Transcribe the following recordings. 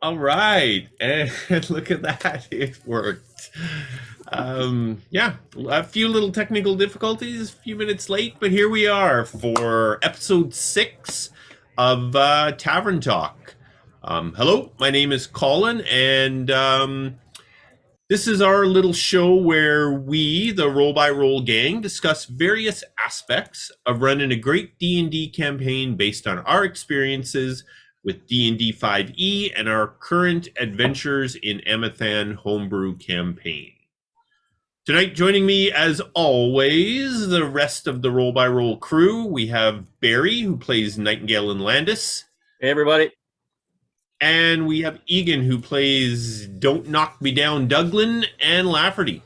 All right, and look at that, it worked. Yeah, a few little technical difficulties, a few minutes late, but here we are for episode 6 of Tavern Talk. Hello, my name is Colin, and this is our little show where we, the Roll by Roll gang, discuss various aspects of running a great D&D campaign based on our experiences with D&D 5e and our current adventures in Emathan homebrew campaign. Tonight, joining me as always, the rest of the Roll by Roll crew. We have Barry, who plays Nightingale and Landis. Hey, everybody. And we have Egan, who plays Don't Knock Me Down Douglin, and Lafferty.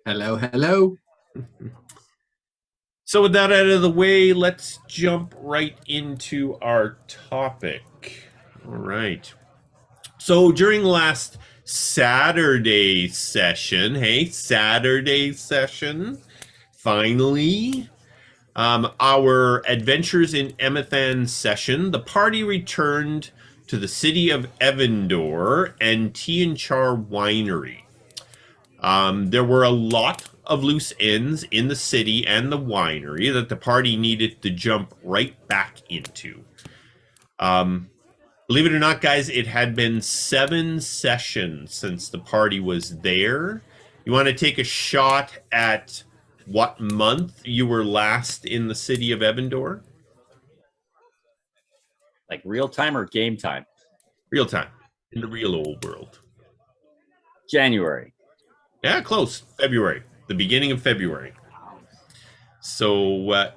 Hello, hello. So with that out of the way, let's jump right into our topic. All right. So during last Saturday session, finally, our Adventures in Emathan session, the party returned to the city of Evendor and Tionchar Winery. There were a lot of loose ends in the city and the winery that the party needed to jump right back into. Believe it or not, guys, it had been 7 sessions since the party was there. You want to take a shot at what month you were last in the city of Evendor? Like real time or game time? Real time, in the real old world. January. Yeah, close. February. The beginning of February. So,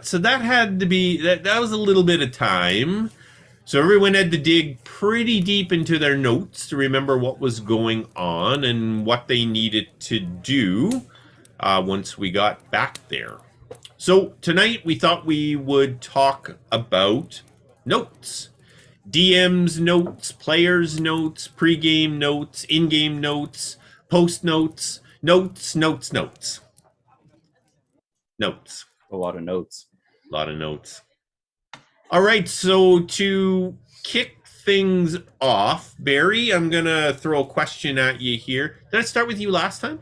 so that had to be, that was a little bit of time. So everyone had to dig pretty deep into their notes to remember what was going on and what they needed to do once we got back there. So tonight we thought we would talk about notes. DM's notes, players' notes, pre-game notes, in-game notes, post notes, notes. Notes. A lot of notes. A lot of notes. All right, so to kick things off, Barry, I'm going to throw a question at you here. Did I start with you last time?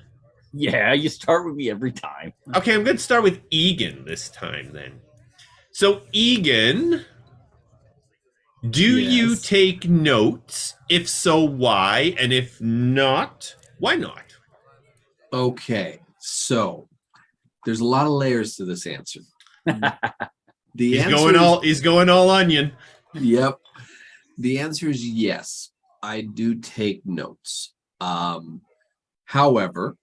Yeah, you start with me every time. Okay, I'm going to start with Egan this time then. So, Egan, do you take notes? If so, why? And if not, why not? Okay, so there's a lot of layers to this answer. He's going all onion. Yep. The answer is yes. I do take notes. However,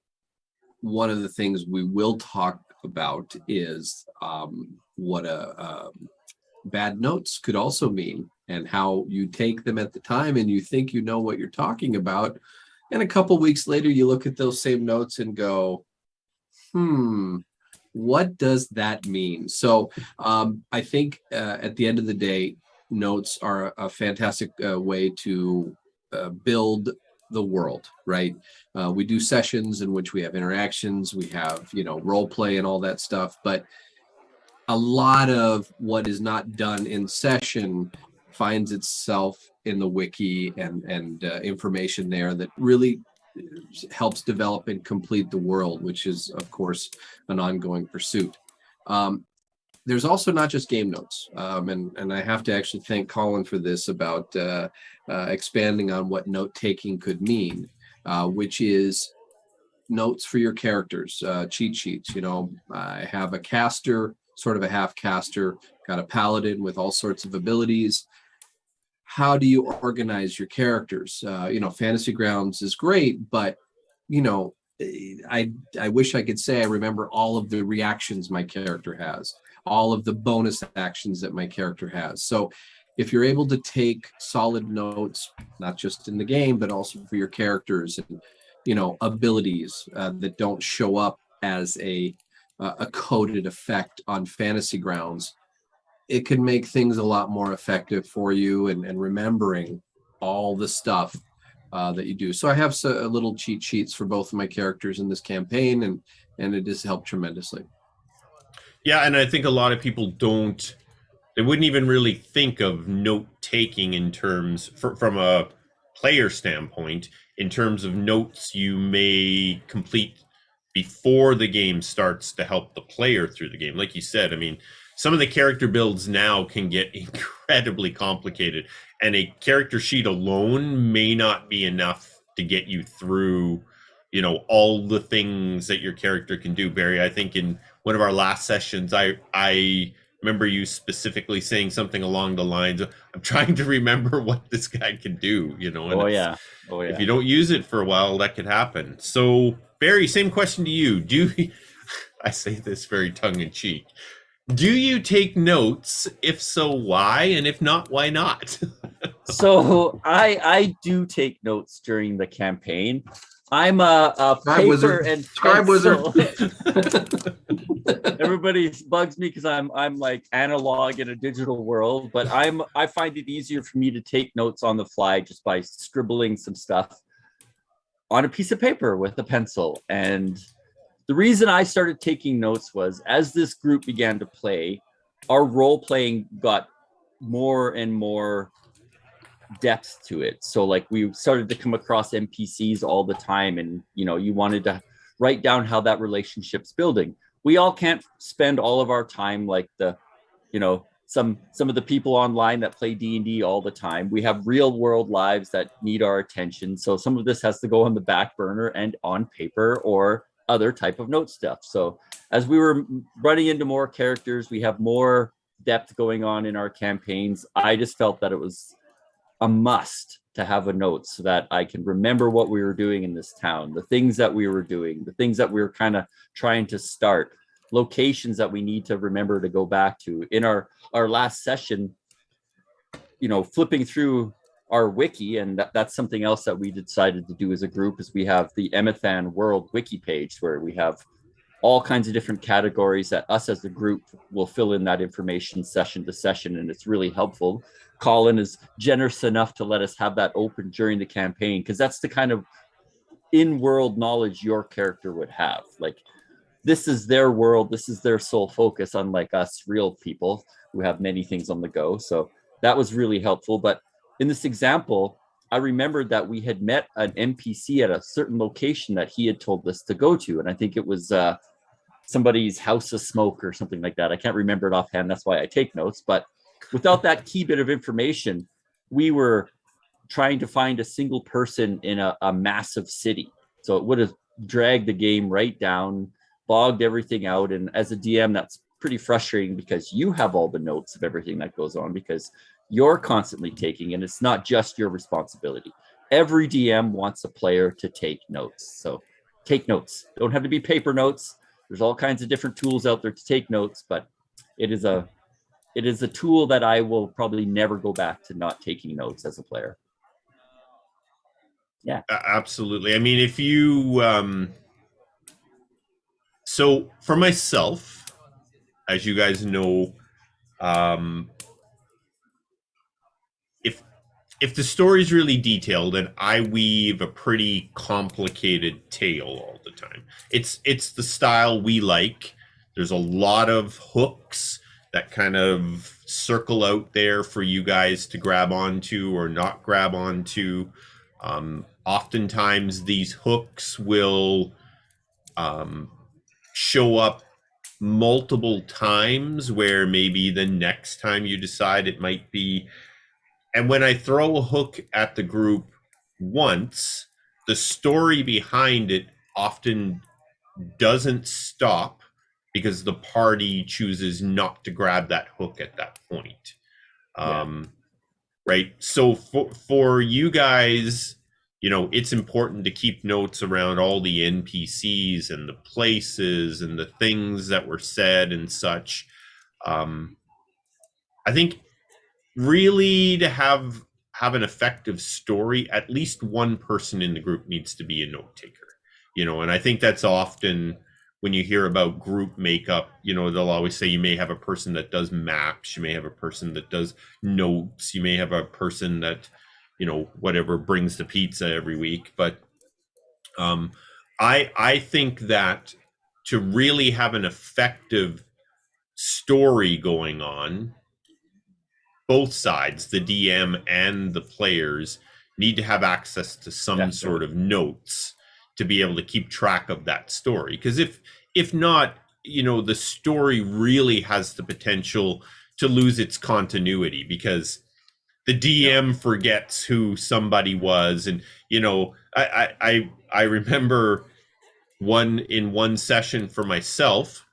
one of the things we will talk about is what bad notes could also mean, and how you take them at the time and you think you know what you're talking about, and a couple weeks later you look at those same notes and go, what does that mean? So I think at the end of the day, notes are a fantastic way to build the world, right? We do sessions in which we have interactions, we have, role play and all that stuff, but a lot of what is not done in session finds itself in the wiki and information there that really helps develop and complete the world, which is, of course, an ongoing pursuit. There's also not just game notes, and I have to actually thank Colin for this about expanding on what note-taking could mean, which is notes for your characters, cheat sheets. I have a caster, sort of a half caster, got a paladin with all sorts of abilities. How do you organize your characters? Fantasy Grounds is great, but I wish I could say I remember all of the reactions my character has, all of the bonus actions that my character has. So if you're able to take solid notes, not just in the game, but also for your characters and, abilities that don't show up as a coded effect on Fantasy Grounds, it can make things a lot more effective for you and remembering all the stuff that you do. So I have little cheat sheets for both of my characters in this campaign, and it has helped tremendously. Yeah, and I think a lot of people don't they wouldn't even really think of note taking in terms from a player standpoint, in terms of notes you may complete before the game starts to help the player through the game. Like you said, I mean, some of the character builds now can get incredibly complicated, and a character sheet alone may not be enough to get you through, you know, all the things that your character can do. Barry, I think in one of our last sessions, I remember you specifically saying something along the lines of, I'm trying to remember what this guy can do, you know, and Oh it's, yeah. Oh if yeah. you don't use it for a while, that could happen. So, Barry, same question to you. I say this very tongue in cheek. Do you take notes? If so, why? And if not, why not? So I do take notes during the campaign. I'm a Scribe paper wizard. and Scribe pencil. wizard. Everybody bugs me because I'm like analog in a digital world, but I find it easier for me to take notes on the fly just by scribbling some stuff on a piece of paper with a pencil. And the reason I started taking notes was as this group began to play, our role playing got more and more depth to it. So like we started to come across NPCs all the time, and you know, you wanted to write down how that relationship's building. We all can't spend all of our time like the, you know, some of the people online that play D&D all the time. We have real world lives that need our attention. So some of this has to go on the back burner and on paper or other type of note stuff. So as we were running into more characters, we have more depth going on in our campaigns. I just felt that it was a must to have a note so that I can remember what we were doing in this town, the things that we were doing, the things that we were kind of trying to start, locations that we need to remember to go back to. In our last session, you know, flipping through our wiki, and that's something else that we decided to do as a group, is we have the Emathan world wiki page where we have all kinds of different categories that us as a group will fill in that information session to session, and it's really helpful. Colin is generous enough to let us have that open during the campaign because that's the kind of in-world knowledge your character would have. Like, this is their world, this is their sole focus, unlike us real people who have many things on the go. So that was really helpful. But in this example, I remembered that we had met an NPC at a certain location that he had told us to go to, and I think it was somebody's house of smoke or something like that. I can't remember it offhand. That's why I take notes. But without that key bit of information, we were trying to find a single person in a massive city. So it would have dragged the game right down, bogged everything out. And as a DM, that's pretty frustrating because you have all the notes of everything that goes on because you're constantly taking, and it's not just your responsibility. Every DM wants a player to take notes. So take notes. Don't have to be paper notes. There's all kinds of different tools out there to take notes, but it is a tool that I will probably never go back to not taking notes as a player. Yeah, Absolutely. I mean, if you so for myself, as you guys know, um, if the story's really detailed and I weave a pretty complicated tale all the time, it's the style we like. There's a lot of hooks that kind of circle out there for you guys to grab onto or not grab onto. Oftentimes these hooks will show up multiple times where maybe the next time you decide it might be. And when I throw a hook at the group once, the story behind it often doesn't stop because the party chooses not to grab that hook at that point. Right. So for you guys, you know, it's important to keep notes around all the NPCs and the places and the things that were said and such. I think really to have an effective story, at least one person in the group needs to be a note taker, you know. And I think that's often when you hear about group makeup, you know, they'll always say you may have a person that does maps, you may have a person that does notes, you may have a person that, you know, whatever, brings the pizza every week. But I think that to really have an effective story going on, both sides, the DM and the players, need to have access to some sort of notes to be able to keep track of that story. Because if not, the story really has the potential to lose its continuity because the DM forgets who somebody was. And I remember one session for myself,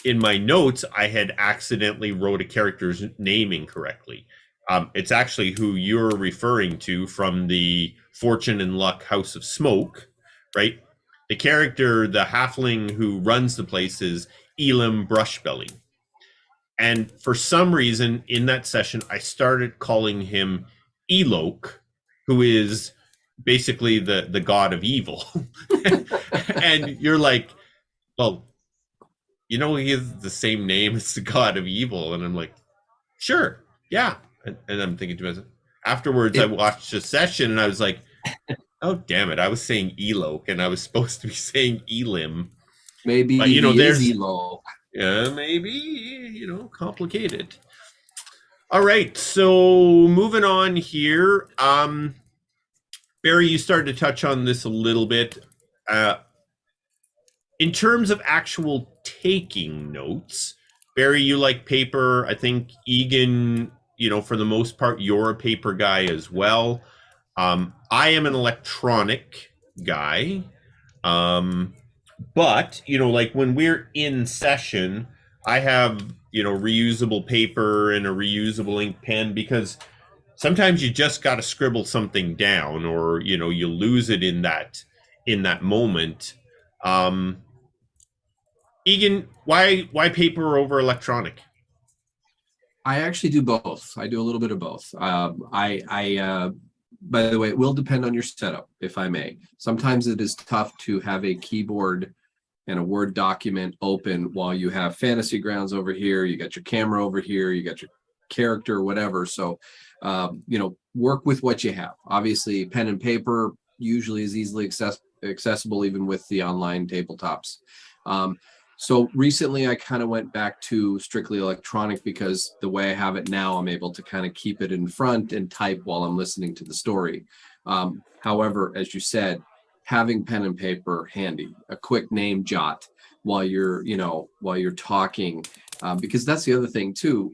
in my notes, I had accidentally wrote a character's name incorrectly. It's actually who you're referring to from the Fortune and Luck House of Smoke, right? The character, the halfling who runs the place, is Elam Brushbelly. And for some reason in that session, I started calling him Elok, who is basically the god of evil. And you're like, well, he has the same name as the god of evil. And I'm like, sure, yeah. And I'm thinking to myself, afterwards, I watched a session and I was like, oh, damn it. I was saying Elok and I was supposed to be saying Elim. Maybe But, he there's is Elo. Yeah, maybe, complicated. All right, so moving on here. Barry, you started to touch on this a little bit. In terms of actual taking notes, Barry, you like paper. I think Egan, for the most part, you're a paper guy as well. I am an electronic guy. But, like when we're in session, I have, reusable paper and a reusable ink pen because sometimes you just got to scribble something down or, you lose it in that moment. Egan, why paper over electronic? I actually do both. I do a little bit of both. By the way, it will depend on your setup, if I may. Sometimes it is tough to have a keyboard and a Word document open while you have Fantasy Grounds over here, you got your camera over here, you got your character, whatever. So, work with what you have. Obviously, pen and paper usually is easily accessible, even with the online tabletops. So recently I kind of went back to strictly electronic because the way I have it now, I'm able to kind of keep it in front and type while I'm listening to the story. However, as you said, having pen and paper handy, a quick name jot while you're talking, because that's the other thing too.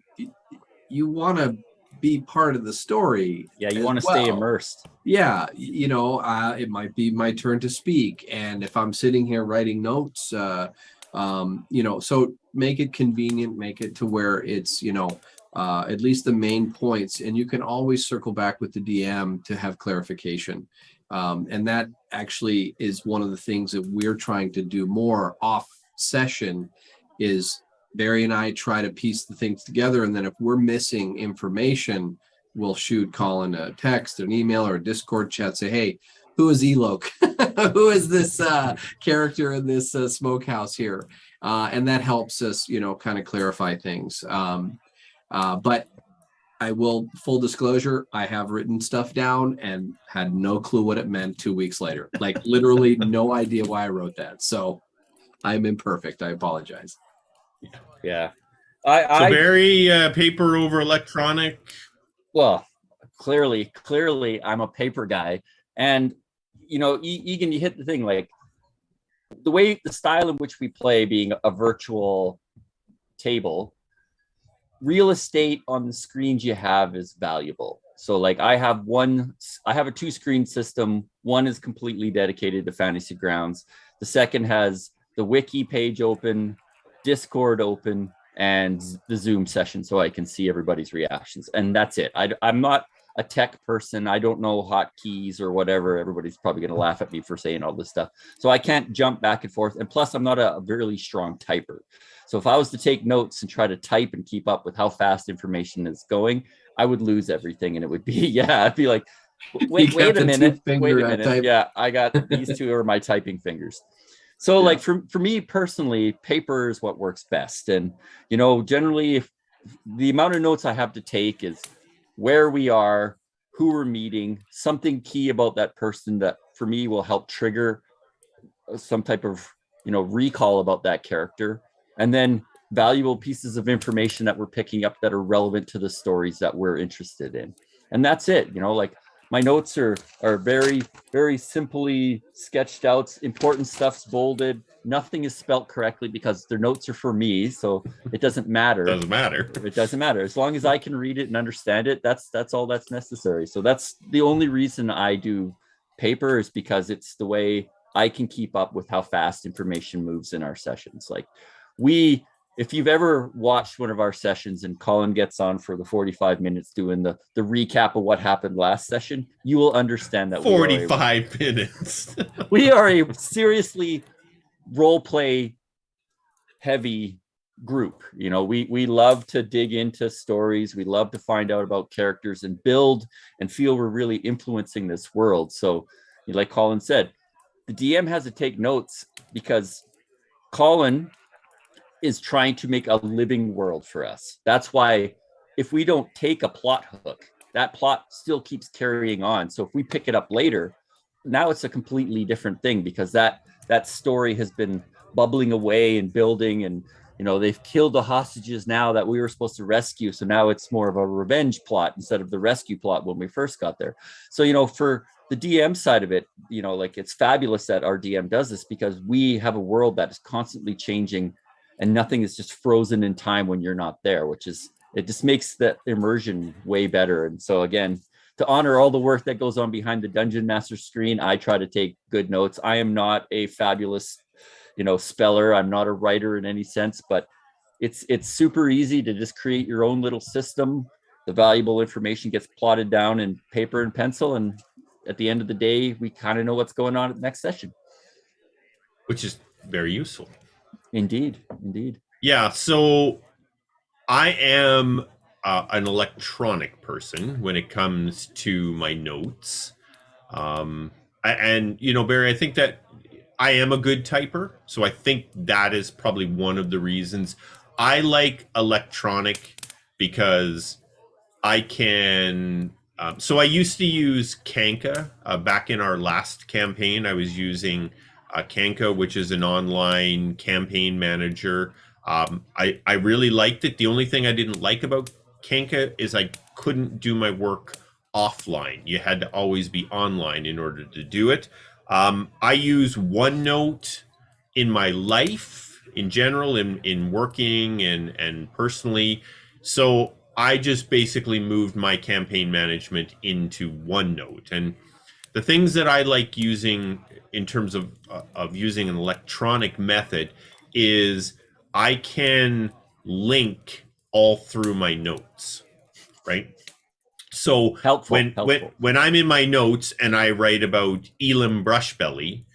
You want to be part of the story. Yeah, you want to stay immersed. Yeah, it might be my turn to speak, and if I'm sitting here writing notes, so make it convenient, make it to where it's at least the main points, and you can always circle back with the DM to have clarification. And that actually is one of the things that we're trying to do more off session is Barry and I try to piece the things together. And then if we're missing information, we'll shoot Colin a text, an email, or a Discord chat, say, hey, who is Elok? Who is this character in this smokehouse here? And that helps us, kind of clarify things. But I will, full disclosure, I have written stuff down and had no clue what it meant 2 weeks later. Like literally no idea why I wrote that. So I'm imperfect. I apologize. Yeah. So Barry, paper over electronic. Well, clearly I'm a paper guy. And, Egan, you hit the thing, like the style in which we play being a virtual table, real estate on the screens you have is valuable. So like I have a 2-screen system. One is completely dedicated to Fantasy Grounds. The second has the wiki page open, Discord open, and the Zoom session so I can see everybody's reactions. And that's it. I'm not a tech person. I don't know hotkeys or whatever. Everybody's probably going to laugh at me for saying all this stuff. So I can't jump back and forth. And plus, I'm not a really strong typer. So if I was to take notes and try to type and keep up with how fast information is going, I would lose everything. And it would be, I'd be like, wait a minute. Yeah, I got these two are my typing fingers. So like for me personally, paper is what works best. And, generally if the amount of notes I have to take is where we are, who we're meeting, something key about that person that for me will help trigger some type of, recall about that character. And then valuable pieces of information that we're picking up that are relevant to the stories that we're interested in. And that's it. Like my notes are very, very simply sketched out. Important stuff's bolded. Nothing is spelt correctly because their notes are for me. So it doesn't matter. Doesn't matter. It doesn't matter. As long as I can read it and understand it, that's all that's necessary. So that's the only reason I do paper, is because it's the way I can keep up with how fast information moves in our sessions. Like if you've ever watched one of our sessions and Colin gets on for the 45 minutes doing the recap of what happened last session, you will understand that 45 minutes. We are a seriously role play heavy group. We love to dig into stories. We love to find out about characters and build and feel we're really influencing this world. So like Colin said, the DM has to take notes because Colin is trying to make a living world for us. That's why if we don't take a plot hook, that plot still keeps carrying on. So if we pick it up later, now it's a completely different thing, because that story has been bubbling away and building, and they've killed the hostages now that we were supposed to rescue. So now it's more of a revenge plot instead of the rescue plot when we first got there. So for the DM side of it, like it's fabulous that our DM does this, because we have a world that is constantly changing and nothing is just frozen in time when you're not there, it just makes that immersion way better. And so again, to honor all the work that goes on behind the Dungeon Master screen, I try to take good notes. I am not a fabulous, speller. I'm not a writer in any sense, but it's super easy to just create your own little system. The valuable information gets plotted down in paper and pencil, and at the end of the day, we kind of know what's going on at the next session. Which is very useful. Indeed. Yeah, so I am an electronic person when it comes to my notes. And Barry, I think that I am a good typer, so I think that is probably one of the reasons I like electronic, because I can. So I used to use Kanka back in our last campaign. I was using Kanka, which is an online campaign manager. I really liked it. The only thing I didn't like about Kanka is I couldn't do my work offline. You had to always be online in order to do it. I use OneNote in my life in general, in working and personally. So I just basically moved my campaign management into OneNote. And the things that I like using in terms of using an electronic method is I can link all through my notes, right? So Helpful. when I'm in my notes and I write about Elam Brushbelly,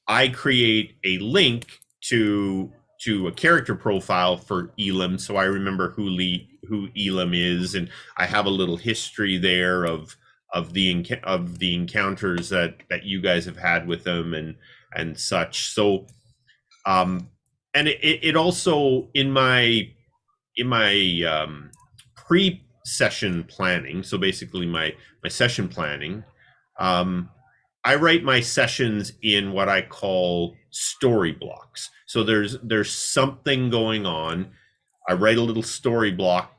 I create a link to a character profile for Elam, so I remember who Elam is, and I have a little history there of the encounters that you guys have had with them and such. So, and it also in my pre-session planning. So basically, my session planning. I write my sessions in what I call story blocks. So there's something going on. I write a little story block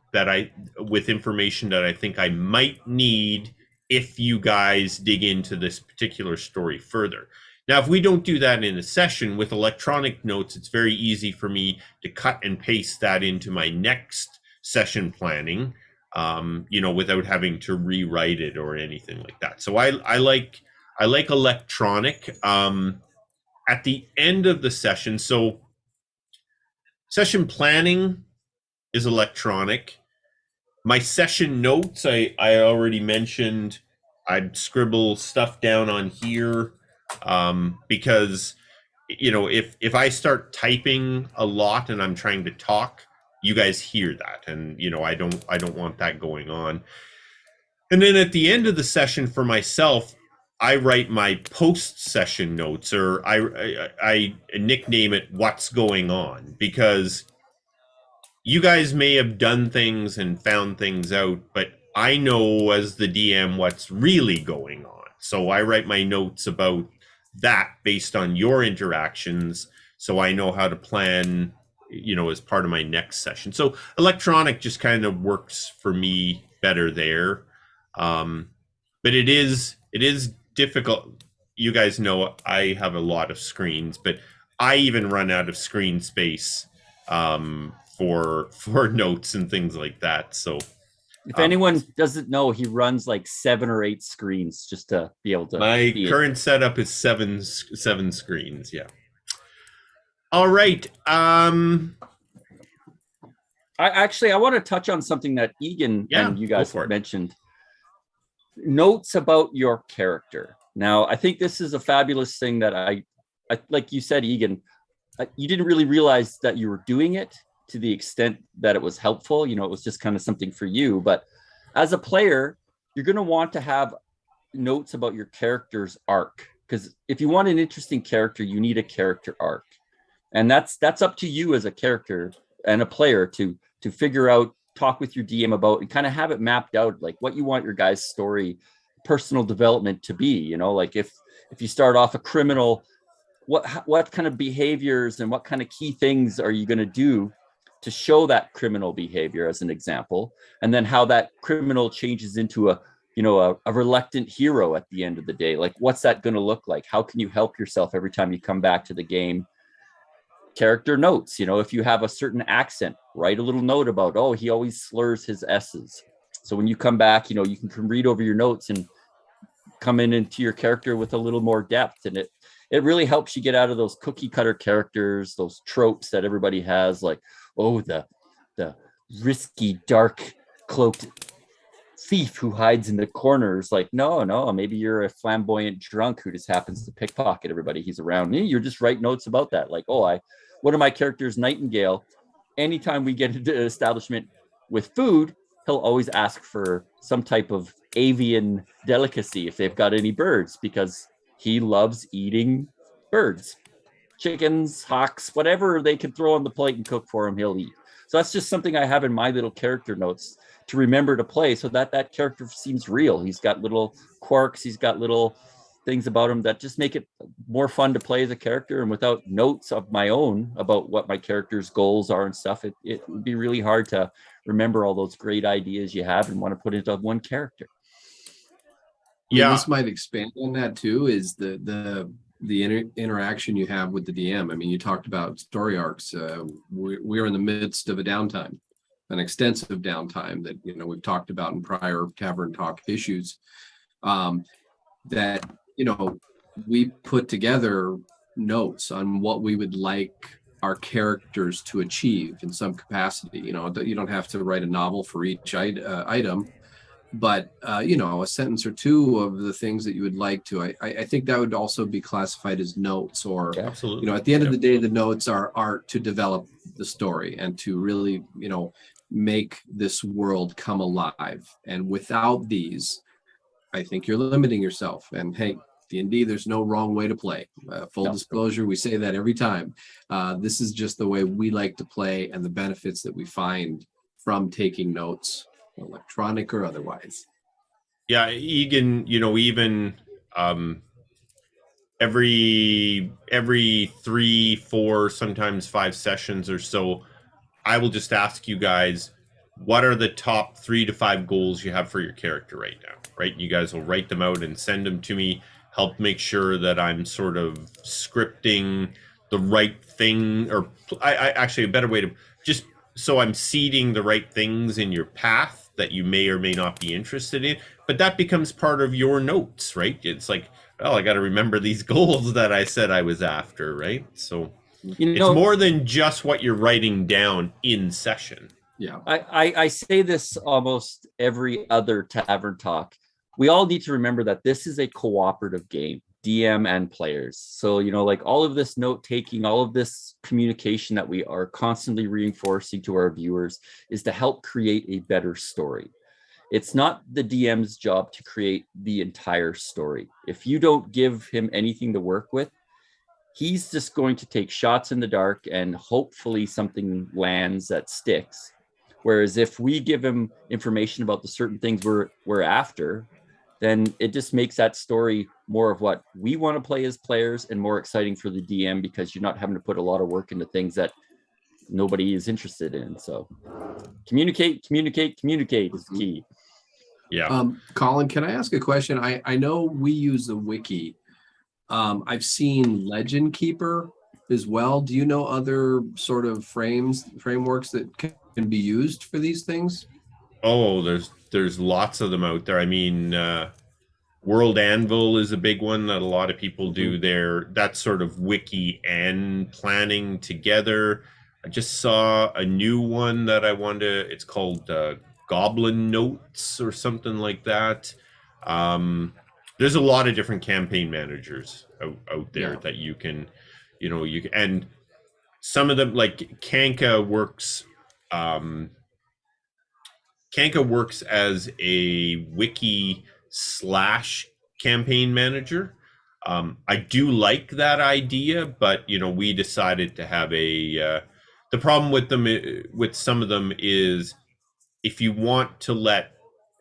with information that I think I might need if you guys dig into this particular story further. Now, if we don't do that in a session with electronic notes, it's very easy for me to cut and paste that into my next session planning, without having to rewrite it or anything like that. So I like electronic. At the end of the session, so session planning is electronic. My session notes, I already mentioned, I'd scribble stuff down on here, because if I start typing a lot and I'm trying to talk, you guys hear that, and I don't want that going on. And then at the end of the session for myself, I write my post-session notes, or I nickname it "What's Going On," because you guys may have done things and found things out, but I know as the DM what's really going on. So I write my notes about that based on your interactions, so I know how to plan, as part of my next session. So electronic just kind of works for me better there. But it is difficult. You guys know I have a lot of screens, but I even run out of screen space for notes and things like that. So if anyone doesn't know, he runs like 7 or 8 screens just to be able to. My current setup is seven screens. Yeah. All right. I want to touch on something that Egan and you guys mentioned. Notes about your character. Now, I think this is a fabulous thing that I like you said, Egan, you didn't really realize that you were doing it to the extent that it was helpful. It was just kind of something for you. But as a player, you're going to want to have notes about your character's arc. Because if you want an interesting character, you need a character arc. And that's up to you as a character and a player to figure out, talk with your DM about, and kind of have it mapped out, like what you want your guy's story, personal development to be. Like if you start off a criminal, what kind of behaviors and what kind of key things are you going to do to show that criminal behavior, as an example, and then how that criminal changes into a reluctant hero at the end of the day. Like, what's that going to look like? How can you help yourself every time you come back to the game? Character notes, if you have a certain accent, write a little note about, oh, he always slurs his S's. So when you come back, you can read over your notes and come into your character with a little more depth. And it really helps you get out of those cookie cutter characters, those tropes that everybody has, like, oh, the risky, dark cloaked thief who hides in the corners. Like, no, maybe you're a flamboyant drunk who just happens to pickpocket everybody he's around. You're just write notes about that. Like, oh, one of my characters, Nightingale, anytime we get into an establishment with food, he'll always ask for some type of avian delicacy if they've got any birds, because he loves eating birds, chickens, hawks, whatever they can throw on the plate and cook for him, he'll eat. So that's just something I have in my little character notes to remember to play, so that character seems real. He's got little quirks, he's got little things about him that just make it more fun to play as a character. And without notes of my own about what my character's goals are and stuff, it would be really hard to remember all those great ideas you have and want to put into one character. Yeah, this might expand on that too, is the interaction you have with the DM. I mean, you talked about story arcs. We're in the midst of a downtime, an extensive downtime that we've talked about in prior Tavern Talk issues. That we put together notes on what we would like our characters to achieve in some capacity. You don't have to write a novel for each item, but a sentence or two of the things that you would like to. I think that would also be classified as notes, or absolutely. At the end of the day, the notes are to develop the story and to really make this world come alive. And without these, I think you're limiting yourself. And hey, D&D, there's no wrong way to play. Full disclosure, we say that every time. This is just the way we like to play, and the benefits that we find from taking notes, electronic or otherwise. Yeah, Egan, even every 3, 4, sometimes 5 sessions or so, I will just ask you guys, what are the top 3 to 5 goals you have for your character right now, right? You guys will write them out and send them to me, help make sure that I'm sort of scripting the right thing, or I actually, a better way to, just so I'm seeding the right things in your path that you may or may not be interested in. But that becomes part of your notes, right? It's like, oh, I got to remember these goals that I said I was after, right? So it's more than just what you're writing down in session. Yeah. I say this almost every other Tavern Talk. We all need to remember that this is a cooperative game, DM and players. So, like all of this note taking, all of this communication that we are constantly reinforcing to our viewers is to help create a better story. It's not the DM's job to create the entire story. If you don't give him anything to work with, he's just going to take shots in the dark and hopefully something lands that sticks. Whereas if we give him information about the certain things we're after, then it just makes that story more of what we want to play as players and more exciting for the DM, because you're not having to put a lot of work into things that nobody is interested in. So communicate is the key. Yeah. Colin, can I ask a question? I know we use the wiki. I've seen Legend Keeper as well. Do you know other sort of frameworks that can be used for these things? Oh, there's lots of them out there. I mean, World Anvil is a big one that a lot of people do there. That's sort of wiki and planning together. I just saw a new one that I wanted to, it's called Goblin Notes or something like that. There's a lot of different campaign managers out there that you can, you can, and some of them like Kanka works as a wiki slash campaign manager. I do like that idea, but we decided to have a. The problem with them, with some of them, is if you want to let,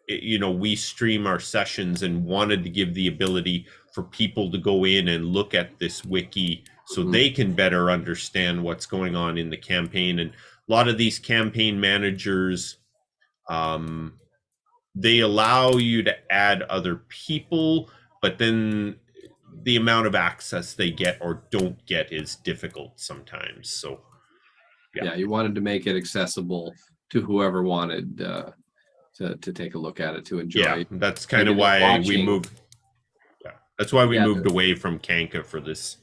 we stream our sessions and wanted to give the ability for people to go in and look at this wiki so they can better understand what's going on in the campaign. And a lot of these campaign managers, they allow you to add other people, but then the amount of access they get or don't get is difficult sometimes. So yeah, you wanted to make it accessible to whoever wanted to take a look at it, to enjoy. Yeah, that's kind of why we moved. Yeah, that's why we moved away from Kanka for this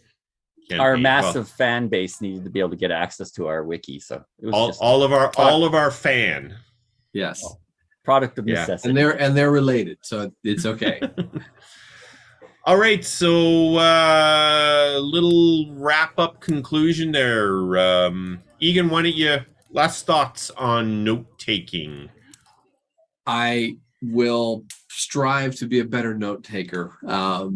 campaign. Our massive fan base needed to be able to get access to our wiki, so it was all of our fan. Yes. Product of necessity. And they're related, so it's okay. All right, so little wrap up conclusion there. Egan, why don't you last thoughts on note taking? I will strive to be a better note taker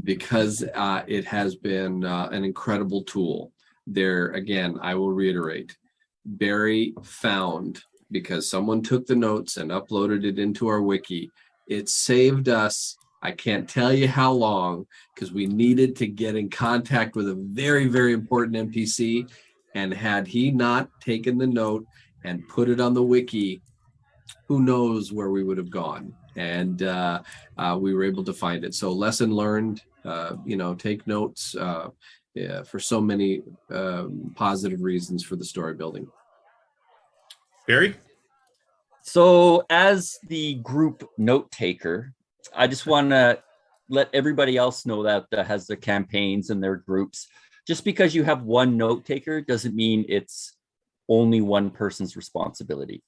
because it has been an incredible tool. There again, I will reiterate, Barry found, because someone took the notes and uploaded it into our wiki, it saved us, I can't tell you how long, because we needed to get in contact with a very, very important NPC. And had he not taken the note and put it on the wiki, who knows where we would have gone. And we were able to find it. So lesson learned, take notes for so many positive reasons for the story building. Barry? So as the group note taker, I just want to let everybody else know that has their campaigns and their groups. Just because you have one note taker doesn't mean it's only one person's responsibility.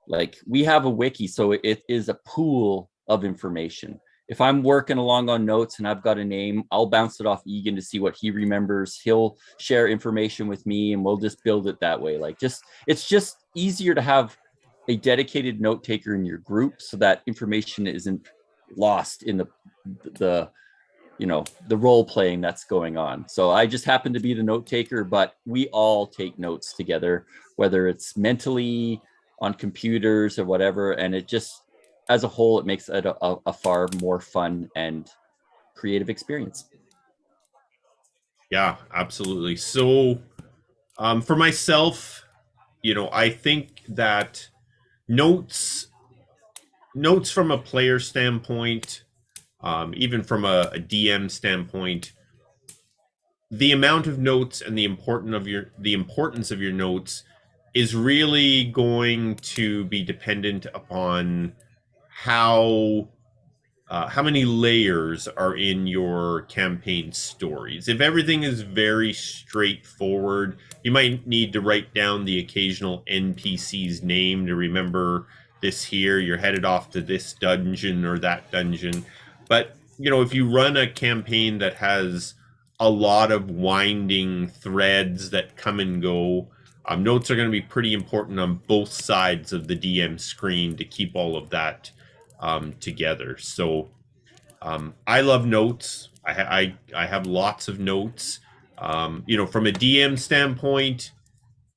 Like, we have a wiki, so it is a pool of information. If I'm working along on notes and I've got a name, I'll bounce it off Egan to see what he remembers. He'll share information with me and we'll just build it that way. It's just easier to have a dedicated note taker in your group so that information isn't lost in the role playing that's going on. So I just happen to be the note taker, but we all take notes together, whether it's mentally, on computers or whatever. And it just, as a whole, it makes it a far more fun and creative experience. Yeah, absolutely. So for myself, I think that notes from a player standpoint, even from a DM standpoint, the amount of notes and the importance of your notes is really going to be dependent upon how many layers are in your campaign stories. If everything is very straightforward, you might need to write down the occasional NPC's name to remember this here. You're headed off to this dungeon or that dungeon. But, if you run a campaign that has a lot of winding threads that come and go, notes are going to be pretty important on both sides of the DM screen to keep all of that together. So I love notes. I have lots of notes. From a DM standpoint,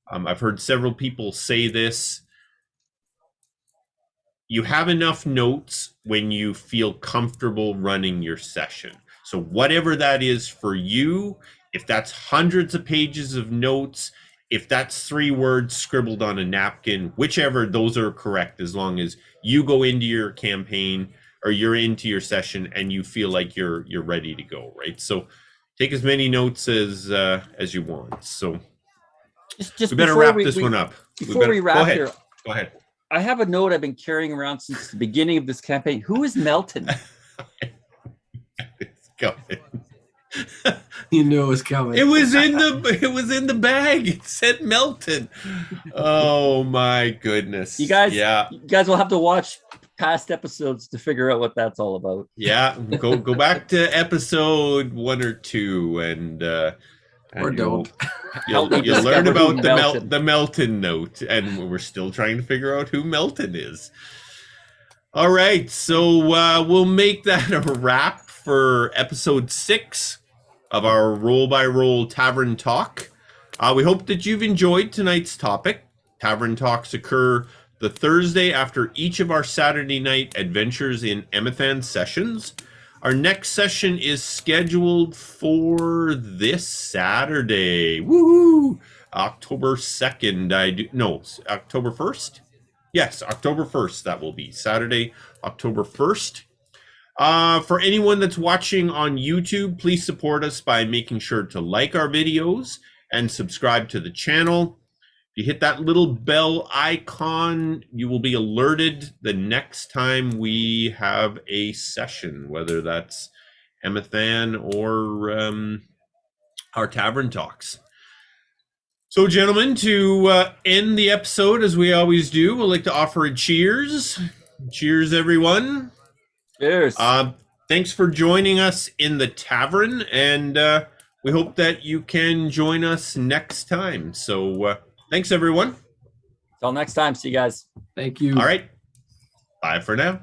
I've heard several people say this. You have enough notes when you feel comfortable running your session. So whatever that is for you, if that's hundreds of pages of notes, if that's 3 words scribbled on a napkin, whichever, those are correct, as long as you go into your campaign or you're into your session and you feel like you're ready to go, right? So take as many notes as you want. So Just we better before wrap this one up. Before we go wrap ahead. here, Go ahead. I have a note I've been carrying around since the beginning of this campaign. Who is Melton? Go ahead. You knew it was coming. It was in the bag. It said Melton. Oh my goodness. You guys will have to watch past episodes to figure out what that's all about. Yeah, go back to episode 1 or 2 and or don't. You'll learn about the Melton note, and we're still trying to figure out who Melton is. All right, so we'll make that a wrap for episode 6 of our roll-by-roll Tavern Talk. We hope that you've enjoyed tonight's topic. Tavern Talks occur the Thursday after each of our Saturday night adventures in Emathan sessions. Our next session is scheduled for this Saturday. Woohoo! October 2nd. October 1st? Yes, October 1st. That will be Saturday, October 1st. For anyone that's watching on YouTube, please support us by making sure to like our videos and subscribe to the channel. If you hit that little bell icon, you will be alerted the next time we have a session, whether that's Emathan or our Tavern Talks. So, gentlemen, to end the episode, as we always do, we'd like to offer a cheers. Cheers, everyone. Cheers. Thanks for joining us in the tavern, and we hope that you can join us next time. So, thanks, everyone. Till next time. See you guys. Thank you. All right. Bye for now.